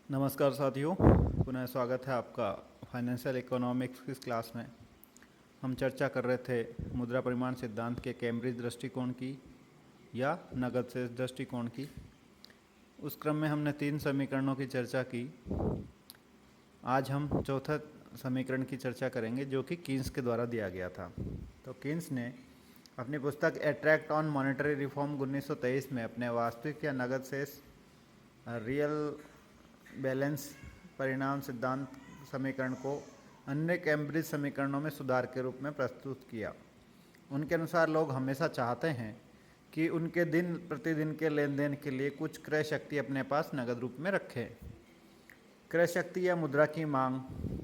नमस्कार साथियों, पुनः स्वागत है आपका फाइनेंशियल इकोनॉमिक्स की क्लास में। हम चर्चा कर रहे थे मुद्रा परिमाण सिद्धांत के कैम्ब्रिज दृष्टिकोण की या नगद शेष दृष्टिकोण की। उस क्रम में हमने 3 समीकरणों की चर्चा की। आज हम चौथा समीकरण की चर्चा करेंगे जो कि कीन्स के द्वारा दिया गया था। तो कीन्स ने अपनी पुस्तक एट्रैक्ट ऑन मॉनेटरी रिफॉर्म 1923 में अपने वास्तविक या नगद शेष रियल बैलेंस परिणाम सिद्धांत समीकरण को अन्य कैम्ब्रिज समीकरणों में सुधार के रूप में प्रस्तुत किया। उनके अनुसार लोग हमेशा चाहते हैं कि उनके दिन प्रतिदिन के लेन देन के लिए कुछ क्रय शक्ति अपने पास नगद रूप में रखें। क्रय शक्ति या मुद्रा की मांग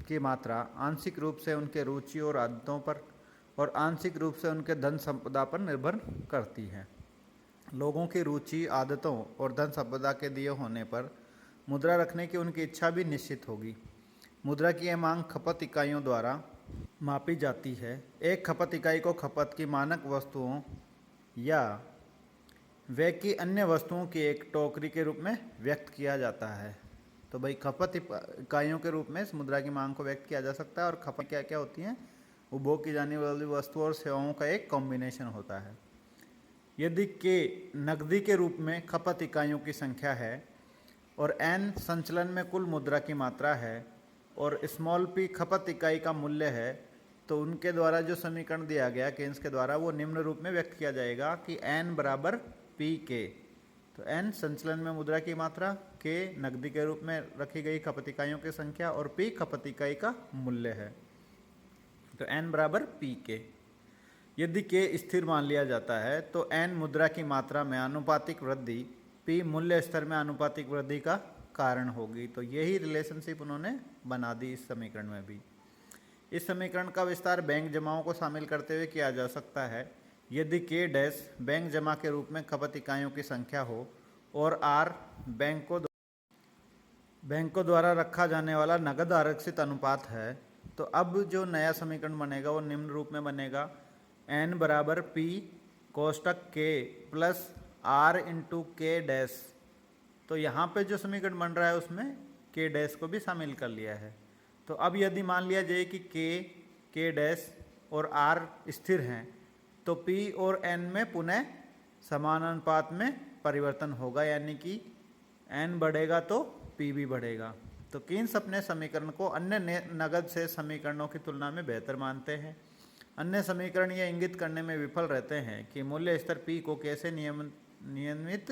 की मात्रा आंशिक रूप से उनके रुचि और आदतों पर और आंशिक रूप से उनके धन संपदा पर निर्भर करती है। लोगों की रुचि, आदतों और धन संपदा के दिए होने पर मुद्रा रखने की उनकी इच्छा भी निश्चित होगी। मुद्रा की यह मांग खपत इकाइयों द्वारा मापी जाती है। एक खपत इकाई को खपत की मानक वस्तुओं या व्यय की अन्य वस्तुओं की एक टोकरी के रूप में व्यक्त किया जाता है। तो भाई खपत इकाइयों के रूप में इस मुद्रा की मांग को व्यक्त किया जा सकता है। और खपत क्या क्या होती हैं? उपभोग की जाने वाली वस्तुओं और सेवाओं का एक कॉम्बिनेशन होता है। यदि के नकदी के रूप में खपत इकाइयों की संख्या है और n संचलन में कुल मुद्रा की मात्रा है और स्मॉल p खपत इकाई का मूल्य है, तो उनके द्वारा जो समीकरण दिया गया केन्स के द्वारा वो निम्न रूप में व्यक्त किया जाएगा कि n बराबर p के। तो n संचलन में मुद्रा की मात्रा, k नकदी के रूप में रखी गई खपत इकाइयों की संख्या और p खपत इकाई का मूल्य है। तो n बराबर p के। यदि k स्थिर मान लिया जाता है तो n मुद्रा की मात्रा में आनुपातिक वृद्धि p मूल्य स्तर में आनुपातिक वृद्धि का कारण होगी। तो यही रिलेशनशिप उन्होंने बना दी इस समीकरण में भी। इस समीकरण का विस्तार बैंक जमाओं को शामिल करते हुए किया जा सकता है। यदि k डैश बैंक जमा के रूप में खपत इकाइयों की संख्या हो और r बैंकों द्वारा रखा जाने वाला नगद आरक्षित अनुपात है, तो अब जो नया समीकरण बनेगा वो निम्न रूप में बनेगा n बराबर p कोष्टक k plus r into के डैश। तो यहाँ पे जो समीकरण बन रहा है उसमें k डैश को भी शामिल कर लिया है। तो अब यदि मान लिया जाए कि k डैश और r स्थिर हैं, तो p और n में पुनः समान अनुपात में परिवर्तन होगा, यानी कि n बढ़ेगा तो p भी बढ़ेगा। तो कीन्स अपने समीकरण को अन्य नगद से समीकरणों की तुलना में बेहतर मानते हैं। अन्य समीकरण यह इंगित करने में विफल रहते हैं कि मूल्य स्तर p को कैसे नियमित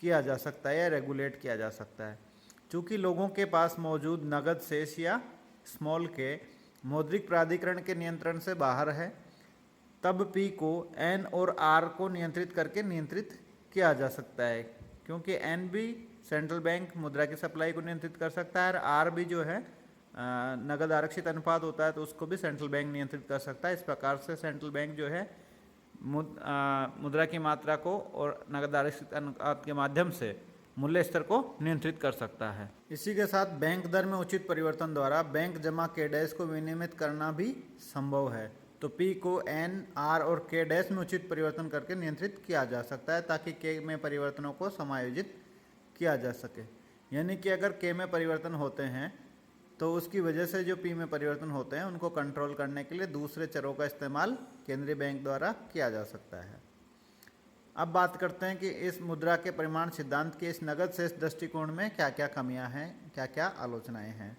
किया जा सकता है या रेगुलेट किया जा सकता है। चूँकि लोगों के पास मौजूद नगद शेष या स्मॉल के मौद्रिक प्राधिकरण के नियंत्रण से बाहर है, तब p को n और r को नियंत्रित करके नियंत्रित किया जा सकता है, क्योंकि n भी सेंट्रल बैंक मुद्रा की सप्लाई को नियंत्रित कर सकता है और r भी जो है नगद आरक्षित अनुपात होता है, तो उसको भी सेंट्रल बैंक नियंत्रित कर सकता है। इस प्रकार से सेंट्रल बैंक जो है मुद्रा की मात्रा को और नगद आरक्षित अनुपात के माध्यम से मूल्य स्तर को नियंत्रित कर सकता है। इसी के साथ बैंक दर में उचित परिवर्तन द्वारा बैंक जमा के डैश को विनियमित करना भी संभव है। तो p को n, r और k डैश में उचित परिवर्तन करके नियंत्रित किया जा सकता है ताकि k में परिवर्तनों को समायोजित किया जा सके। यानी कि अगर k में परिवर्तन होते हैं तो उसकी वजह से जो p में परिवर्तन होते हैं उनको कंट्रोल करने के लिए दूसरे चरों का इस्तेमाल केंद्रीय बैंक द्वारा किया जा सकता है। अब बात करते हैं कि इस मुद्रा के परिमाण सिद्धांत के इस नगद शेष दृष्टिकोण में क्या क्या कमियां हैं, क्या क्या आलोचनाएं हैं।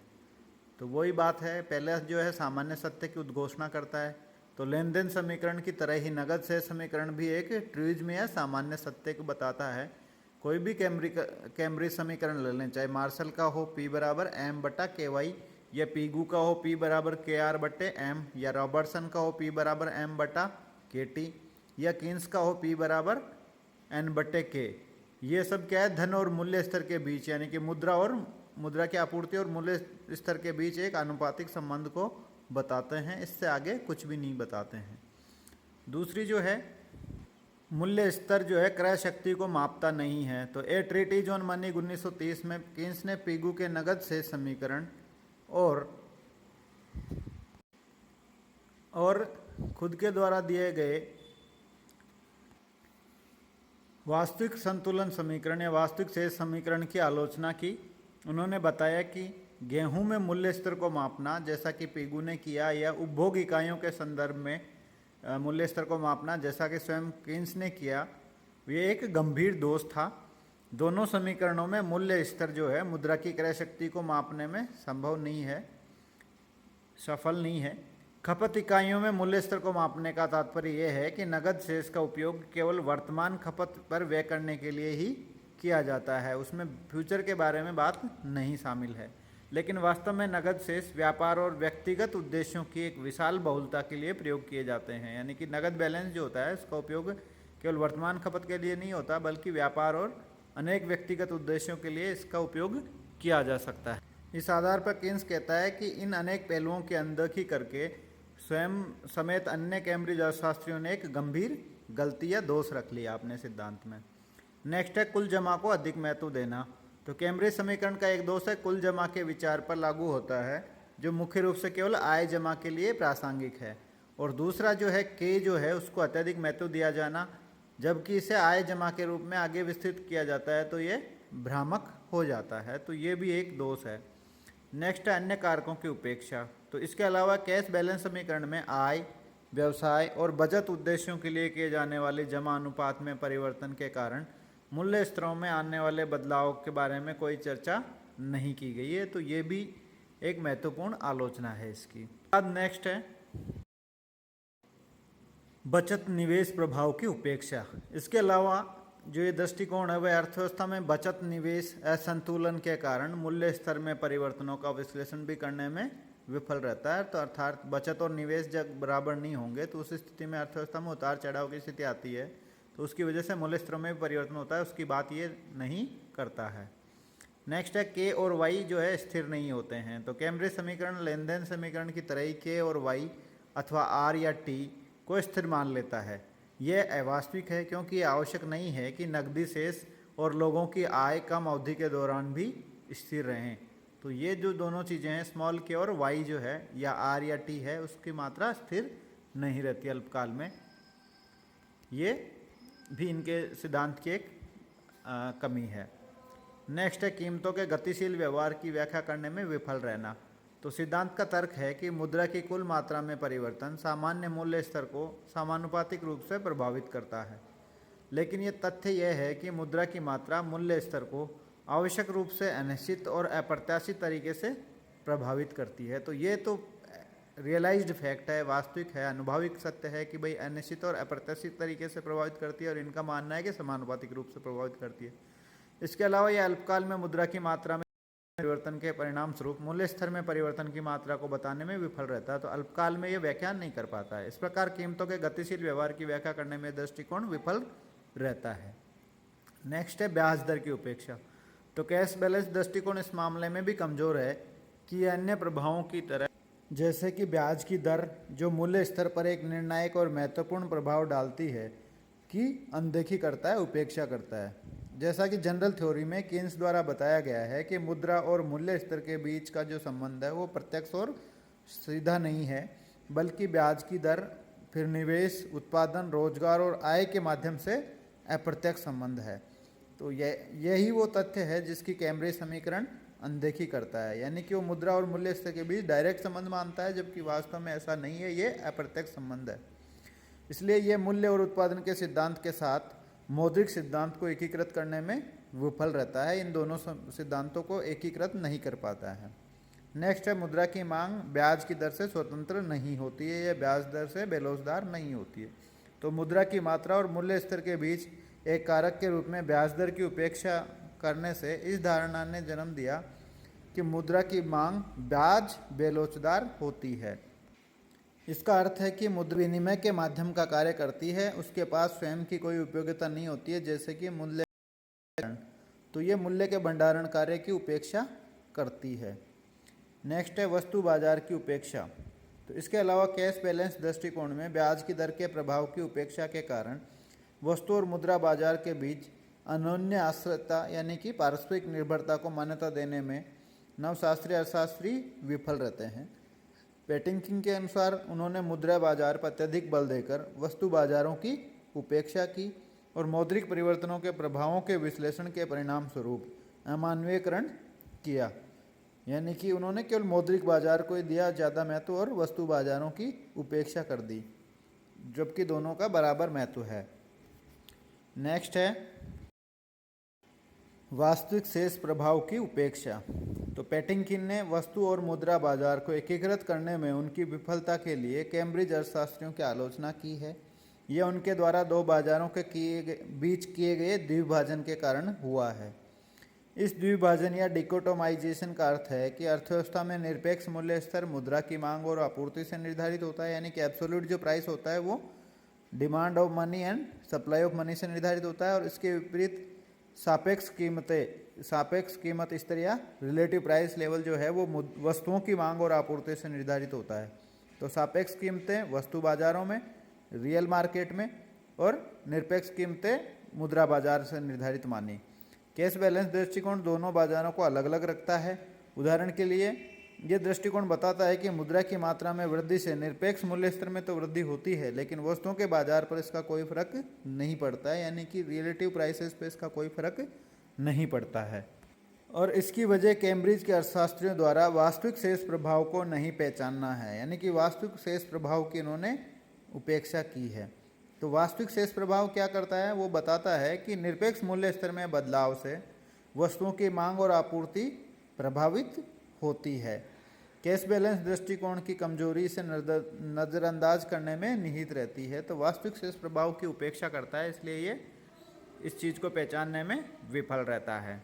तो वही बात है, पहले जो है सामान्य सत्य की उद्घोषणा करता है। तो लेन देन समीकरण की तरह ही नगद शेष समीकरण भी एक ट्रूइज्म या सामान्य सत्य को बताता है। कोई भी कैम्ब्रिज समीकरण ले लें, चाहे मार्शल का हो p बराबर m बटा के वाई, या पीगू का हो p बराबर के आर बटे m, या रॉबर्टसन का हो p बराबर m बटा के टी, या कीन्स का हो p बराबर n बटे के। ये सब क्या है? धन और मूल्य स्तर के बीच, यानी कि मुद्रा की आपूर्ति और मूल्य स्तर के बीच एक आनुपातिक संबंध को बताते हैं। इससे आगे कुछ भी नहीं बताते हैं। दूसरी जो है, मूल्य स्तर जो है क्रय शक्ति को मापता नहीं है। तो ए ट्रीटीज ऑन मनी 1930 में कीन्स ने पीगू के नगद शेष समीकरण और खुद के द्वारा दिए गए वास्तविक संतुलन समीकरण या वास्तविक शेष समीकरण की आलोचना की उन्होंने बताया कि गेहूं में मूल्य स्तर को मापना, जैसा कि पीगू ने किया, या उपभोग इकाइयों के संदर्भ में मूल्य स्तर को मापना, जैसा कि स्वयं कीन्स ने किया, ये एक गंभीर दोष था। दोनों समीकरणों में मूल्य स्तर जो है मुद्रा की क्रय शक्ति को मापने में संभव नहीं है, सफल नहीं है। खपत इकाइयों में मूल्य स्तर को मापने का तात्पर्य यह है कि नकद शेष का उपयोग केवल वर्तमान खपत पर व्यय करने के लिए ही किया जाता है, उसमें फ्यूचर के बारे में बात नहीं शामिल है। लेकिन वास्तव में नकद शेष व्यापार और व्यक्तिगत उद्देश्यों की एक विशाल बहुलता के लिए प्रयोग किए जाते हैं। यानी कि नकद बैलेंस जो होता है इसका उपयोग केवल वर्तमान खपत के लिए नहीं होता, बल्कि व्यापार और अनेक व्यक्तिगत उद्देश्यों के लिए इसका उपयोग किया जा सकता है। इस आधार पर कीन्स कहता है कि इन अनेक पहलुओं की अनदेखी करके स्वयं समेत अन्य कैम्ब्रिज अर्थशास्त्रियों ने एक गंभीर गलती या दोष रख लिया अपने सिद्धांत में। नेक्स्ट है कुल जमा को अधिक महत्व देना। तो कैम्ब्रिज समीकरण का एक दोष है कुल जमा के विचार पर लागू होता है, जो मुख्य रूप से केवल आय जमा के लिए प्रासंगिक है। और दूसरा जो है के जो है उसको अत्यधिक महत्व दिया जाना, जबकि इसे आय जमा के रूप में आगे विस्तृत किया जाता है तो ये भ्रामक हो जाता है। तो ये भी एक दोष है। नेक्स्ट है अन्य कारकों की उपेक्षा। तो इसके अलावा कैश बैलेंस समीकरण में आय, व्यवसाय और बचत उद्देश्यों के लिए किए जाने वाले जमा अनुपात में परिवर्तन के कारण मूल्य स्तरों में आने वाले बदलाव के बारे में कोई चर्चा नहीं की गई है। तो ये भी एक महत्वपूर्ण आलोचना है इसकी। अब नेक्स्ट है बचत निवेश प्रभाव की उपेक्षा। इसके अलावा जो ये दृष्टिकोण है वह अर्थव्यवस्था में बचत निवेश असंतुलन के कारण मूल्य स्तर में परिवर्तनों का विश्लेषण भी करने में विफल रहता है। तो अर्थात बचत और निवेश जब बराबर नहीं होंगे तो उस स्थिति में अर्थव्यवस्था में उतार चढ़ाव की स्थिति आती है, तो उसकी वजह से मूल्य स्तरों में भी परिवर्तन होता है, उसकी बात ये नहीं करता है। नेक्स्ट है के और वाई जो है स्थिर नहीं होते हैं। तो कैम्ब्रिज समीकरण लेन देन समीकरण की तरह ही के और वाई अथवा आर या टी को स्थिर मान लेता है। यह अवास्तविक है क्योंकि ये आवश्यक नहीं है कि नकदी शेष और लोगों की आय कम अवधि के दौरान भी स्थिर रहें। तो ये जो दोनों चीज़ें हैं स्मॉल के और वाई जो है या आर या टी है उसकी मात्रा स्थिर नहीं रहती अल्पकाल में। ये भी इनके सिद्धांत की एक कमी है। नेक्स्ट है कीमतों के गतिशील व्यवहार की व्याख्या करने में विफल रहना। तो सिद्धांत का तर्क है कि मुद्रा की कुल मात्रा में परिवर्तन सामान्य मूल्य स्तर को समानुपातिक रूप से प्रभावित करता है, लेकिन ये तथ्य यह है कि मुद्रा की मात्रा मूल्य स्तर को आवश्यक रूप से अनिश्चित और अप्रत्याशित तरीके से प्रभावित करती है। तो ये तो रियलाइज्ड फैक्ट है, वास्तविक है, अनुभविक सत्य है कि भाई अनिश्चित और अप्रत्याशित तरीके से प्रभावित करती है, और इनका मानना है कि समानुपातिक रूप से प्रभावित करती है। इसके अलावा यह अल्पकाल में मुद्रा की मात्रा में परिवर्तन के परिणाम स्वरूप मूल्य स्तर में परिवर्तन की मात्रा को बताने में विफल रहता है। तो अल्पकाल में यह व्याख्यान नहीं कर पाता है। इस प्रकार कीमतों के गतिशील व्यवहार की व्याख्या करने में दृष्टिकोण विफल रहता है। नेक्स्ट है ब्याज दर की उपेक्षा। तो कैश बैलेंस दृष्टिकोण इस मामले में भी कमजोर है कि अन्य प्रभावों की तरह जैसे कि ब्याज की दर जो मूल्य स्तर पर एक निर्णायक और महत्वपूर्ण प्रभाव डालती है की अनदेखी करता है, उपेक्षा करता है। जैसा कि जनरल थ्योरी में कीन्स द्वारा बताया गया है कि मुद्रा और मूल्य स्तर के बीच का जो संबंध है वो प्रत्यक्ष और सीधा नहीं है, बल्कि ब्याज की दर, फिर निवेश, उत्पादन, रोजगार और आय के माध्यम से अप्रत्यक्ष संबंध है। तो यही वो तथ्य है जिसकी कैम्ब्रिज समीकरण अनदेखी करता है, यानी कि वो मुद्रा और मूल्य स्तर के बीच डायरेक्ट संबंध मानता है, जबकि वास्तव में ऐसा नहीं है, ये अप्रत्यक्ष संबंध है। इसलिए ये मूल्य और उत्पादन के सिद्धांत के साथ मौद्रिक सिद्धांत को एकीकृत करने में विफल रहता है, इन दोनों सिद्धांतों को एकीकृत नहीं कर पाता है। नेक्स्ट है मुद्रा की मांग ब्याज की दर से स्वतंत्र नहीं होती है, यह ब्याज दर से बेलोसदार नहीं होती है। तो मुद्रा की मात्रा और मूल्य स्तर के बीच एक कारक के रूप में ब्याज दर की उपेक्षा करने से इस धारणा ने जन्म दिया कि मुद्रा की मांग ब्याज बेलोचदार होती है। इसका अर्थ है कि मुद्रा विनिमय के माध्यम का कार्य करती है, उसके पास स्वयं की कोई उपयोगिता नहीं होती है, जैसे कि मूल्य। तो ये मूल्य के भंडारण कार्य की उपेक्षा करती है। नेक्स्ट है वस्तु बाजार की उपेक्षा। तो इसके अलावा कैश बैलेंस दृष्टिकोण में ब्याज की दर के प्रभाव की उपेक्षा के कारण वस्तु और मुद्रा बाजार के बीच अनन्य आश्रितता यानी कि पारस्परिक निर्भरता को मान्यता देने में नवशास्त्रीय अर्थशास्त्री विफल रहते हैं। पेटिंकिंग के अनुसार उन्होंने मुद्रा बाजार पर अत्यधिक बल देकर वस्तु बाजारों की उपेक्षा की और मौद्रिक परिवर्तनों के प्रभावों के विश्लेषण के परिणाम स्वरूप अमानवीयकरण किया, यानी कि उन्होंने केवल मौद्रिक बाजार को ही दिया ज़्यादा महत्व और वस्तु बाजारों की उपेक्षा कर दी, जबकि दोनों का बराबर महत्व है। नेक्स्ट है वास्तविक शेष प्रभाव की उपेक्षा। तो पेटिंकिन ने वस्तु और मुद्रा बाजार को एकीकृत करने में उनकी विफलता के लिए कैम्ब्रिज अर्थशास्त्रियों की आलोचना की है। यह उनके द्वारा दो बाजारों के बीच किए गए द्विभाजन के कारण हुआ है। इस द्विभाजन या डिकोटोमाइजेशन का अर्थ है कि अर्थव्यवस्था में निरपेक्ष मूल्य स्तर मुद्रा की मांग और आपूर्ति से निर्धारित होता है, यानी कि एब्सोल्यूट जो प्राइस होता है वो demand of money and supply of money से निर्धारित होता है, और इसके विपरीत सापेक्ष कीमत स्तर या रिलेटिव प्राइस लेवल जो है वो वस्तुओं की मांग और आपूर्ति से निर्धारित होता है। तो सापेक्ष कीमतें वस्तु बाजारों में, रियल मार्केट में, और निरपेक्ष कीमतें मुद्रा बाजार से निर्धारित मानी। कैश बैलेंस दृष्टिकोण दोनों बाजारों को अलग अलग रखता है। उदाहरण के लिए यह दृष्टिकोण बताता है कि मुद्रा की मात्रा में वृद्धि से निरपेक्ष मूल्य स्तर में तो वृद्धि होती है, लेकिन वस्तुओं के बाजार पर इसका कोई फर्क नहीं पड़ता है, यानी कि रिलेटिव प्राइसेस पे इसका कोई फर्क नहीं पड़ता है। और इसकी वजह कैम्ब्रिज के अर्थशास्त्रियों द्वारा वास्तविक शेष प्रभाव को नहीं पहचानना है, यानी कि वास्तविक शेष प्रभाव की इन्होंने उपेक्षा की है। तो वास्तविक शेष प्रभाव क्या करता है, वो बताता है कि निरपेक्ष मूल्य स्तर में बदलाव से वस्तुओं की मांग और आपूर्ति प्रभावित होती है। कैश बैलेंस दृष्टिकोण की कमजोरी से नज़रअंदाज करने में निहित रहती है। तो वास्तविक शेष प्रभाव की उपेक्षा करता है, इसलिए ये इस चीज़ को पहचानने में विफल रहता है।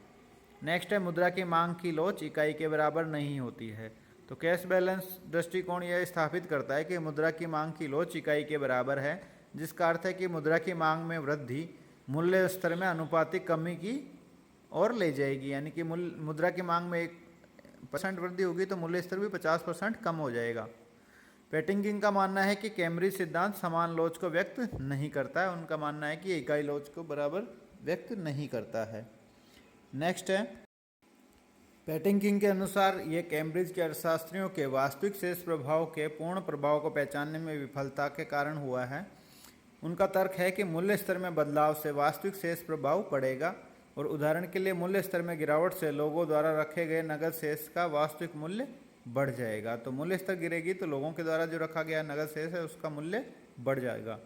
नेक्स्ट है मुद्रा की मांग की लोच इकाई के बराबर नहीं होती है। तो कैश बैलेंस दृष्टिकोण यह स्थापित करता है कि मुद्रा की मांग की लोच इकाई के बराबर है, जिसका अर्थ है कि मुद्रा की मांग में वृद्धि मूल्य स्तर में अनुपातिक कमी की ओर ले जाएगी, यानी कि मुद्रा की मांग में 1% वृद्धि होगी तो मूल्य स्तर भी 50% कम हो जाएगा। पेटिंकिन का मानना है कि कैम्ब्रिज सिद्धांत समान लोच को व्यक्त नहीं करता है। उनका मानना है कि इकाई लोच को बराबर व्यक्त नहीं करता है। नेक्स्ट है पेटिंकिन के अनुसार यह कैम्ब्रिज के अर्थशास्त्रियों के वास्तविक शेष प्रभाव के पूर्ण प्रभाव को पहचानने में विफलता के कारण हुआ है। उनका तर्क है कि मूल्य स्तर में बदलाव से वास्तविक शेष प्रभाव पड़ेगा, और उदाहरण के लिए मूल्य स्तर में गिरावट से लोगों द्वारा रखे गए नगद शेष का वास्तविक मूल्य बढ़ जाएगा। तो मूल्य स्तर गिरेगी तो लोगों के द्वारा जो रखा गया नगद शेष है उसका मूल्य बढ़ जाएगा।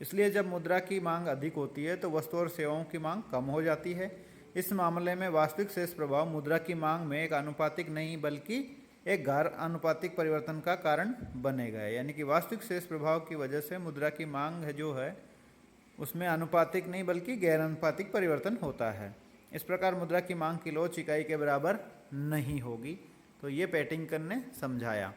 इसलिए जब मुद्रा की मांग अधिक होती है तो वस्तु और सेवाओं की मांग कम हो जाती है। इस मामले में वास्तविक शेष प्रभाव मुद्रा की मांग में एक आनुपातिक नहीं बल्कि एक गैर आनुपातिक परिवर्तन का कारण बनेगा, यानी कि वास्तविक शेष प्रभाव की वजह से मुद्रा की मांग है जो है उसमें आनुपातिक नहीं बल्कि गैर आनुपातिक परिवर्तन होता है। इस प्रकार मुद्रा की मांग की लोच इकाई के बराबर नहीं होगी। तो ये पेटिंकिन ने समझाया।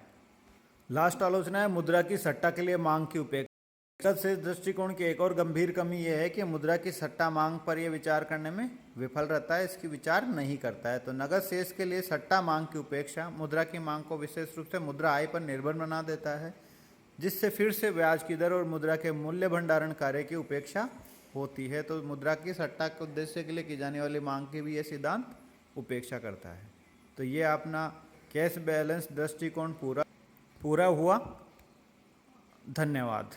लास्ट आलोचना है मुद्रा की सट्टा के लिए मांग की उपेक्षा। नकद शेष दृष्टिकोण की एक और गंभीर कमी यह है कि मुद्रा की सट्टा मांग पर यह विचार करने में विफल रहता है, इसकी विचार नहीं करता है। तो नगद शेष के लिए सट्टा मांग की उपेक्षा मुद्रा की मांग को विशेष रूप से मुद्रा आय पर निर्भर बना देता है, जिससे फिर से ब्याज की दर और मुद्रा के मूल्य भंडारण कार्य की उपेक्षा होती है। तो मुद्रा की सट्टा के उद्देश्य के लिए की जाने वाली मांग की भी यह सिद्धांत उपेक्षा करता है। तो ये अपना कैश बैलेंस दृष्टिकोण पूरा हुआ। धन्यवाद।